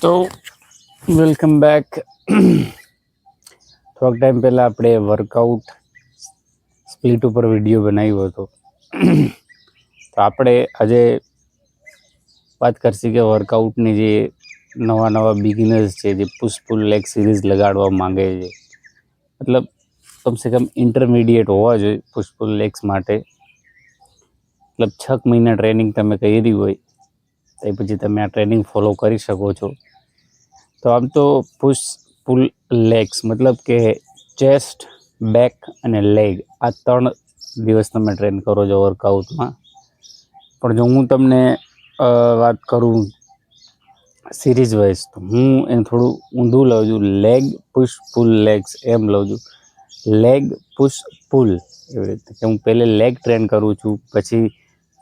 તો welcome back. થોડાક time પહેલાં આપણે વર્કઆઉટ સ્પ્લિટ ઉપર વિડીયો બનાવ્યો હતો. તો આપણે આજે વાત કરશી કે વર્કઆઉટની જે નવા બિગિનર્સ છે, જે પુશ પુલ લેગ સિરીઝ લગાડવા માંગે છે, મતલબ કમસે કમ ઇન્ટરમીડિયેટ હોવા જોઈએ પુશ પુલ લેગ્સ માટે. મતલબ 6 મહિના ટ્રેનિંગ તમે કરી હોય તો પછી તમે આ ટ્રેનિંગ ફોલો કરી શકો છો. તો આમ તો પુશ પુલ લેગ્સ મતલબ કે ચેસ્ટ, બેક અને લેગ, આ 3 દિવસ તમે ટ્રેન કરો છો વર્કઆઉટમાં. પણ જો હું તમને વાત કરું સિરીઝ વાઇઝ, તો હું એને થોડું ઊંધું લઉં છું. લેગ પુશ પુલ લેગ્સ એમ લઉં છું. લેગ પુશ પુલ એવી રીતે કે હું પહેલે લેગ ટ્રેન કરું છું, પછી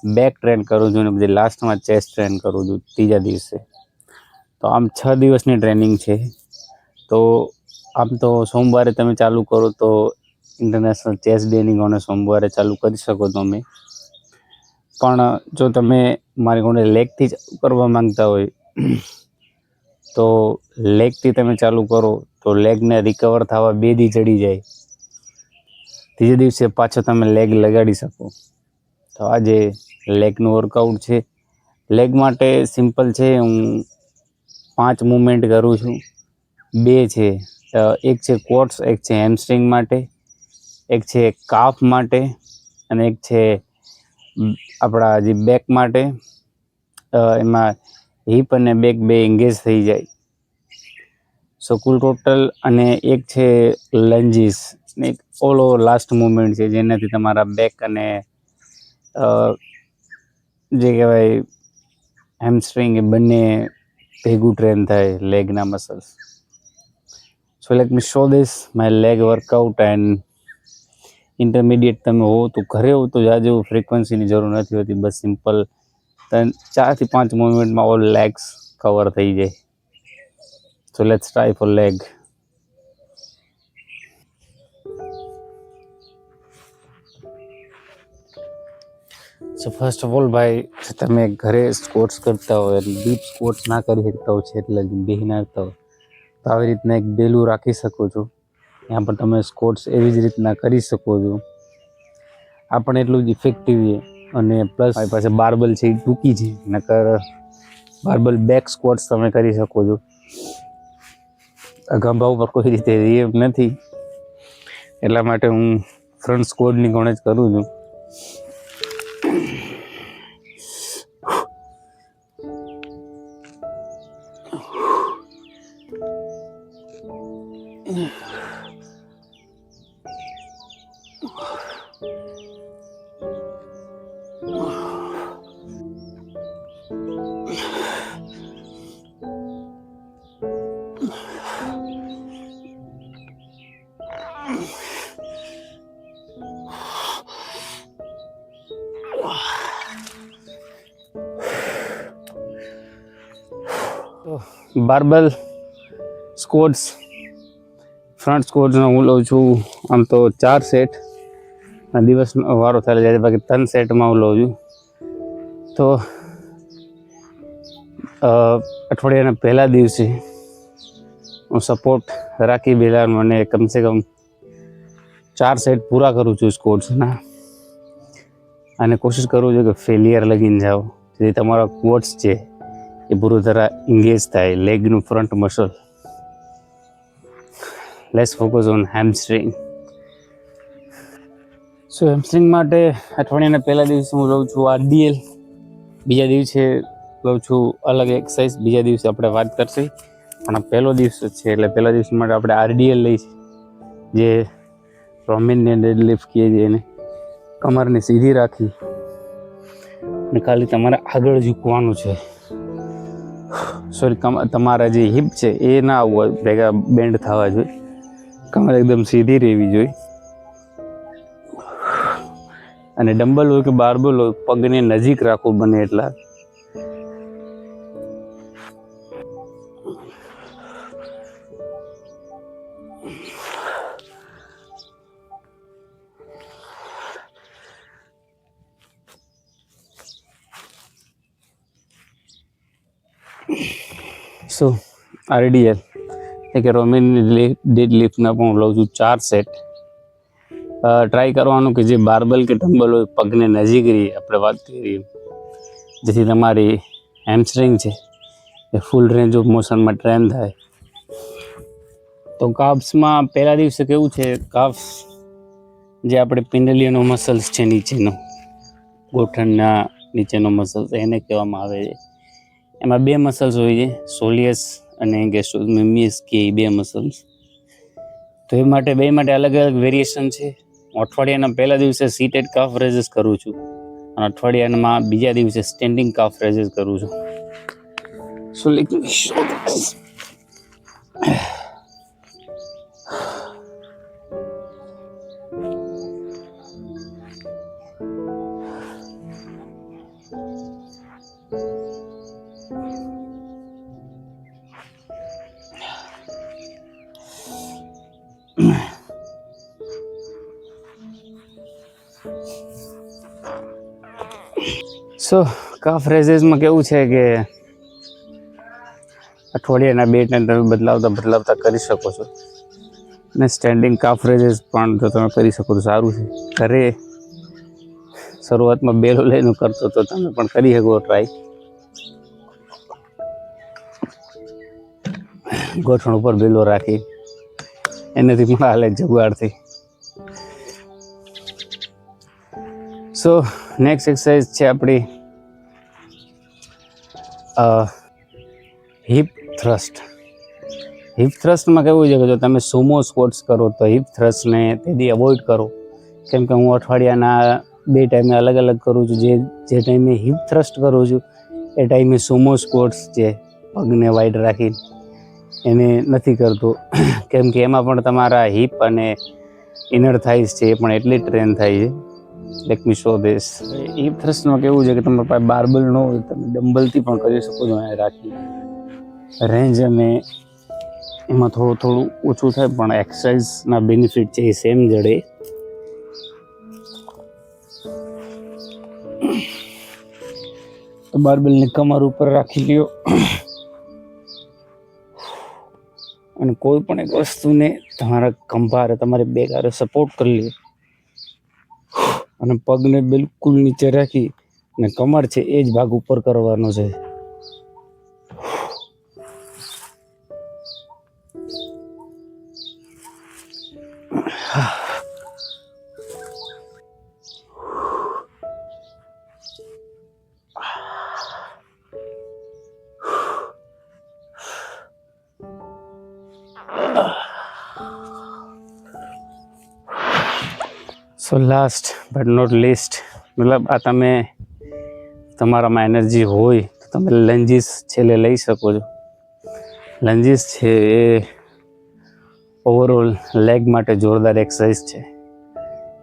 બેક ટ્રેન કરું છું અને પછી લાસ્ટમાં ચેસ્ટ ટ્રેન કરું છું ત્રીજા દિવસે. તો આમ 6 દિવસની ટ્રેનિંગ છે. તો આમ તો સોમવારે તમે ચાલુ કરો તો ઇન્ટરનેશનલ ચેસ ડેની ગણે સોમવારે ચાલુ કરી શકો તમે. પણ જો તમે મારી કોને લેગથી જ કરવા માંગતા હોય તો લેગથી તમે ચાલુ કરો તો લેગને રિકવર થવા 2 દી ચડી જાય. ત્રીજે દિવસે પાછો તમે લેગ લગાડી શકો. તો આજે લેગનું વર્કઆઉટ છે. લેગ માટે સિમ્પલ છે. હું 5 મૂવમેન્ટ કરું છું. 2 છે, એક છે ક્વોટ્સ, એક છે હેમસ્ટ્રિંગ માટે, એક છે કાફ માટે અને એક છે આપણા જે બેક માટે. એમાં હિપ અને બેક 2 એંગેજ થઈ જાય. સો કુલ ટોટલ. અને એક છે લંજીસ, એક ઓલ ઓવર લાસ્ટ મૂવમેન્ટ છે, જેનાથી તમારા બેક અને જે કહેવાય હેમસ્ટ્રિંગ એ બંને ભેગું ટ્રેન થાય લેગના muscles. So let me show this my leg workout. And intermediate તમે હો તો ઘરે હો તો જાજુ ફ્રીક્વન્સીની જરૂર નથી હોતી. બસ સિમ્પલ 4 થી 5 મૂવમેન્ટમાં ઓલ લેગ્સ કવર થઈ જાય. So let's try for leg. So first of all ભાઈ, તમે ઘરે સ્કોટ્સ કરતા હોય અને ડીપ સ્કોટ્સ ના કરી શકતા હોય છે, એટલે બેહી ના આવતા હોય તો આવી રીતના એક બેલું રાખી શકો છો. यहाँ पर તમે સ્કોટ્સ એવી જ રીતના કરી શકો છો. આ પણ એટલું જ ઇફેક્ટિવ છે. અને પ્લસ મારી પાસે બાર્બલ છે એ ટૂંકી છે, નકર બાર્બલ બેક સ્કોટ્સ તમે કરી શકો છો. ખંભા ઉપર કોઈ રીતે એમ નથી, એટલા માટે હું ફ્રન્ટ સ્કોટની ગણ જ કરું છું. બાર્બલ સ્કોટ્સ ફ્રન્ટ સ્કોટ્સનો હું લઉં છું આમ તો 4 સેટ. દિવસનો વારો થાય જાય, બાકી 3 સેટમાં હું લઉં છું. તો અઠવાડિયાના પહેલા દિવસે હું સપોર્ટ રાખી બેલાનો અને કમસે કમ 4 સેટ પૂરા કરું છું સ્કોટ્સના. અને કોશિશ કરું છું કે ફેલિયર લગીને જાઓ, જેથી તમારા ક્વોટ્સ છે એ પૂરું તરહ એન્ગેજ થાય. લેગનું front muscle. Let's focus on hamstring. So hamstring માટે અઠવાડિયાના પહેલા દિવસે હું લઉં છું RDL, બીજા દિવસે લઉં છું અલગ એક્સરસાઇઝ. બીજા દિવસે આપણે વાત કરશે, પણ આ પહેલો દિવસ છે એટલે પહેલા દિવસ માટે આપણે RDL લઈશું, જે રોમેનિયન ડેડલિફ્ટ કહે છે. એને કમરને સીધી રાખી અને ખાલી તમારે આગળ ઝૂકવાનું છે. સોરી, તમારા જે હિપ છે એ ના હોય ભેગા બેન્ડ થવા જોઈએ, કમર એકદમ સીધી રહેવી જોઈએ. અને ડમ્બલ હોય કે બાર્બલ હોય, પગને નજીક રાખવું બને એટલા. સો RDL એટલે કે રોમેનિયન ડેડલિફ્ટના પણ હું લઉં છું 4 સેટ. ટ્રાય કરવાનું કે જે બાર્બલ કે ડમ્બલ હોય પગને નજીક રહી, આપણે વાત કરીએ, જેથી તમારી હેમસ્ટ્રિંગ છે એ ફૂલ રેન્જ ઓફ મોશનમાં ટ્રેન થાય. તો કાફ્સમાં પહેલા દિવસે કેવું છે, કાફ્સ જે આપણે પિન્ડલિયનો મસલ્સ છે, નીચેનો ગોઠણના નીચેનો મસલ્સ એને કહેવામાં આવે છે. એમાં 2 મસલ્સ હોય છે, સોલિયસ અને ગેસ્ટ્રોમિયસ કે 2 મસલ્સ. તો એ માટે 2 માટે અલગ અલગ વેરિએશન છે. હું અઠવાડિયાના પહેલા દિવસે સીટેડ કાફ રેઝિસ કરું છું અને અઠવાડિયામાં બીજા દિવસે સ્ટેન્ડિંગ કાફ રેઝિસ કરું છું. So let me show this. So calf રેઝિસમાં કેવું છે કે અઠવાડિયાના 2 ટાઈમ તમે બદલાવતા કરી શકો છો. અને સ્ટેન્ડિંગ કાફ રેઝિસ પણ જો તમે કરી શકો તો સારું છે. ઘરે શરૂઆતમાં બેલો લઈને કરતો તો તમે પણ કરી શકો ટ્રાય. ગોઠણ ઉપર બેલો રાખી એનાથી પણ હાલે જુગાડથી. સો નેક્સ્ટ એક્સરસાઇઝ છે આપણી હિપ થ્રસ્ટ. હિપ થ્રસ્ટમાં કેવું છે કે જો તમે સુમો સ્કોટ્સ કરો તો હિપ થ્રસ્ટને તેથી અવોઇડ કરો, કેમ કે હું અઠવાડિયાના 2 ટાઈમે અલગ અલગ કરું છું. જે ટાઈમે હિપ થ્રસ્ટ કરું છું એ ટાઈમે સુમો સ્કોટ્સ છે પગને વાઇડ રાખી એને નથી કરતો, કેમ કે એમાં પણ તમારા હિપ અને ઇનર થાઇસ છે એ પણ એટલી ટ્રેન થાય છે. Let me show this. Hip થ્રસ્ટમાં કેવું છે કે તમારી પાસે બાર્બલ ન હોય, તમે ડમ્બલથી પણ કરી શકો છો. અહીંયા રાખી રેન્જ અને એમાં થોડું ઓછું થાય, પણ એક્સરસાઇઝના બેનિફિટ છે એ સેમ જડે. તો બાર્બલને કમર ઉપર રાખી લ્યો અને કોઈ પણ એક વસ્તુને તમારા ખંભા તમારે બે ગારે સપોર્ટ કરી લે અને પગને બિલકુલ નીચે રાખી અને કમર છે એ જ ભાગ ઉપર કરવાનો છે. સો લાસ્ટ બટ નોટ લીસ્ટ, મતલબ આ તમે તમારામાં એનર્જી હોય તો તમે લંજીસ છેલ્લે લઈ શકો છો. લંજીસ છે એ ઓવરઓલ લેગ માટે જોરદાર એક્સરસાઇઝ છે.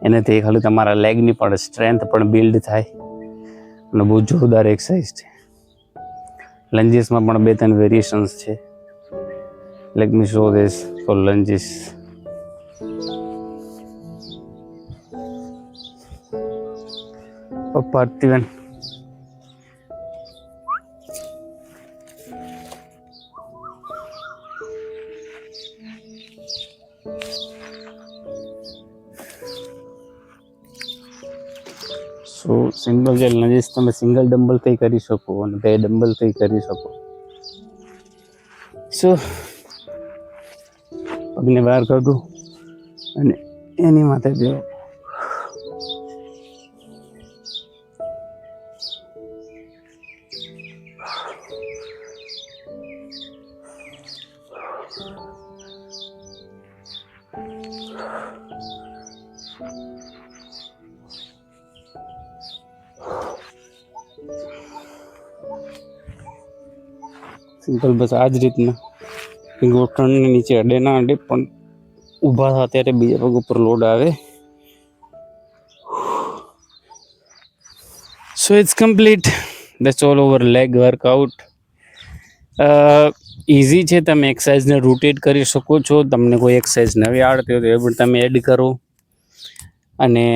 એનાથી ખાલી તમારા લેગની પણ સ્ટ્રેન્થ પણ બિલ્ડ થાય અને બહુ જોરદાર એક્સરસાઇઝ છે. લંજીસમાં પણ 2-3 વેરિએશન્સ છે. Let me show this for lunges. પાર્થિવન સો સિંગલ જે લંજીસ તમે સિંગલ ડમ્બલથી કરી શકો અને 2 ડમ્બલથી કરી શકો. સો પગને બહાર કાઢો અને એની માથે જો સિમ્પલ બસ આ જ રીતના ઘૂંટણની નીચે અડે ના અડે પણ ઊભા થયા ત્યારે બીજા પગ ઉપર લોડ આવે. So it's complete. That's all over leg workout. Easy છે. તમે એક્સરસાઇઝને રોટેટ કરી શકો છો. તમને કોઈ એક્સરસાઇઝ નવી આવડતી હોય તો એ પણ તમે એડ કરો. અને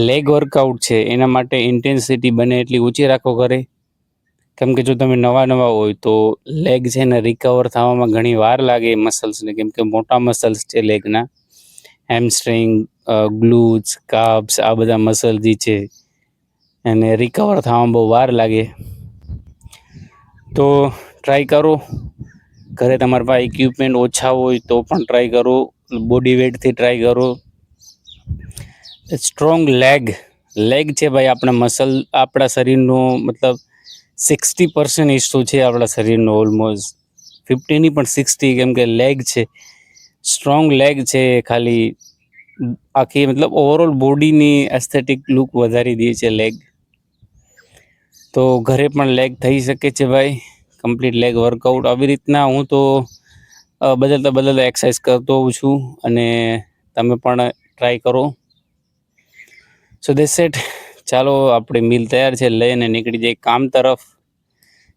લેગ વર્કઆઉટ છે એના માટે ઇન્ટેન્સિટી બને એટલી ઊંચી રાખો ઘરે. કેમ કે જો તમે નવા હોય તો લેગ છે ને રિકવર થવામાં ઘણી વાર લાગે મસલ્સને, કેમ કે મોટા મસલ્સ છે લેગના. હેમસ્ટ્રિંગ, ગ્લુટ્સ, કાબ્સ, આ બધા મસલ જે છે એને રિકવર થવામાં બહુ વાર લાગે. તો ટ્રાય કરો. ઘરે તમારા પાસે ઇક્વિપમેન્ટ ઓછા હોય તો પણ ટ્રાય કરો. બોડી વેટથી ટ્રાય કરો. સ્ટ્રોંગ લેગ છે ભાઈ આપણા મસલ, આપણા શરીરનો મતલબ 60% હિસ્સો છે આપણા શરીરનો. ઓલમોસ્ટ 50 નહીં પણ 60, કેમ કે લેગ છે, સ્ટ્રોંગ લેગ છે. ખાલી આખી મતલબ ઓવરઓલ બોડીની એસ્થેટિક લુક વધારી દે છે લેગ. તો ઘરે પણ લેગ થઈ શકે છે ભાઈ, કમ્પ્લીટ લેગ વર્કઆઉટ. આવી રીતના હું તો બદલતા એક્સરસાઇઝ કરતો હોઉં છું અને તમે પણ ટ્રાય કરો. સો ધેટ્સ ઇટ. ચાલો આપણી મીલ તૈયાર છે, લઈને નીકળી જાય કામ તરફ.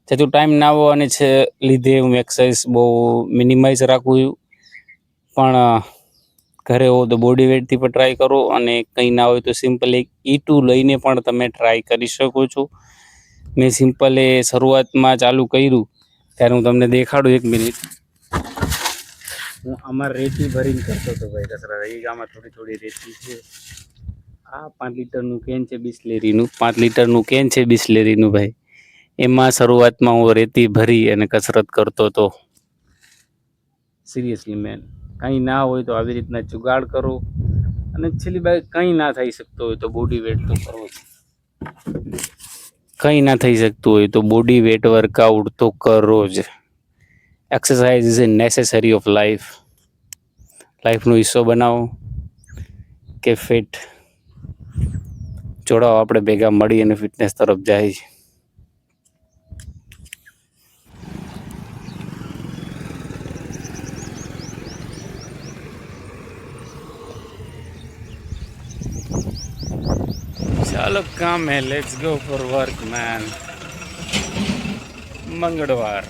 જેથી ટાઈમ ના હોવાને છે લીધે હું એક્સરસાઇઝ બહુ મિનિમાઇઝ રાખું છું. પણ ઘરે હો તો બોડી વેટથી પણ ટ્રાય કરો અને કંઈ ના હોય તો સિમ્પલ એક E2 લઈને પણ તમે ટ્રાય કરી શકો છો. મેં સિમ્પલ શરૂઆતમાં ચાલુ કર્યું ત્યારે હું તમને દેખાડું. 1 મિનિટ. હું આમાં રેતી ભરીને કરતો હતો ભાઈ કચરા. આમાં થોડી રેતી છે. આ 5 લીટરનું કેન છે બિસ્લેરીનું. 5 લીટરનું કેન છે બિસ્લેરીનું ભાઈ. એમાં શરૂઆતમાં હું રેતી ભરી અને કસરત કરતો હતો. Seriously man. કંઈ ના હોય તો આવી રીતના જુગાડ કરો. અને છેલ્લી ભાઈ કંઈ ના થઈ શકતો હોય તો બોડી વેટ તો કરવો જ. કંઈ ના થઈ શકતું હોય તો બોડી વેટ વર્કઆઉટ તો કરો જ. Exercise is a necessary of life. લાઈફનો હિસ્સો બનાવો કે ફિટ. જોડાઓ, આપણે ભેગા મળી અને ફિટનેસ તરફ જાય. ચાલો કામ હે, let's go for work man. મંગળવાર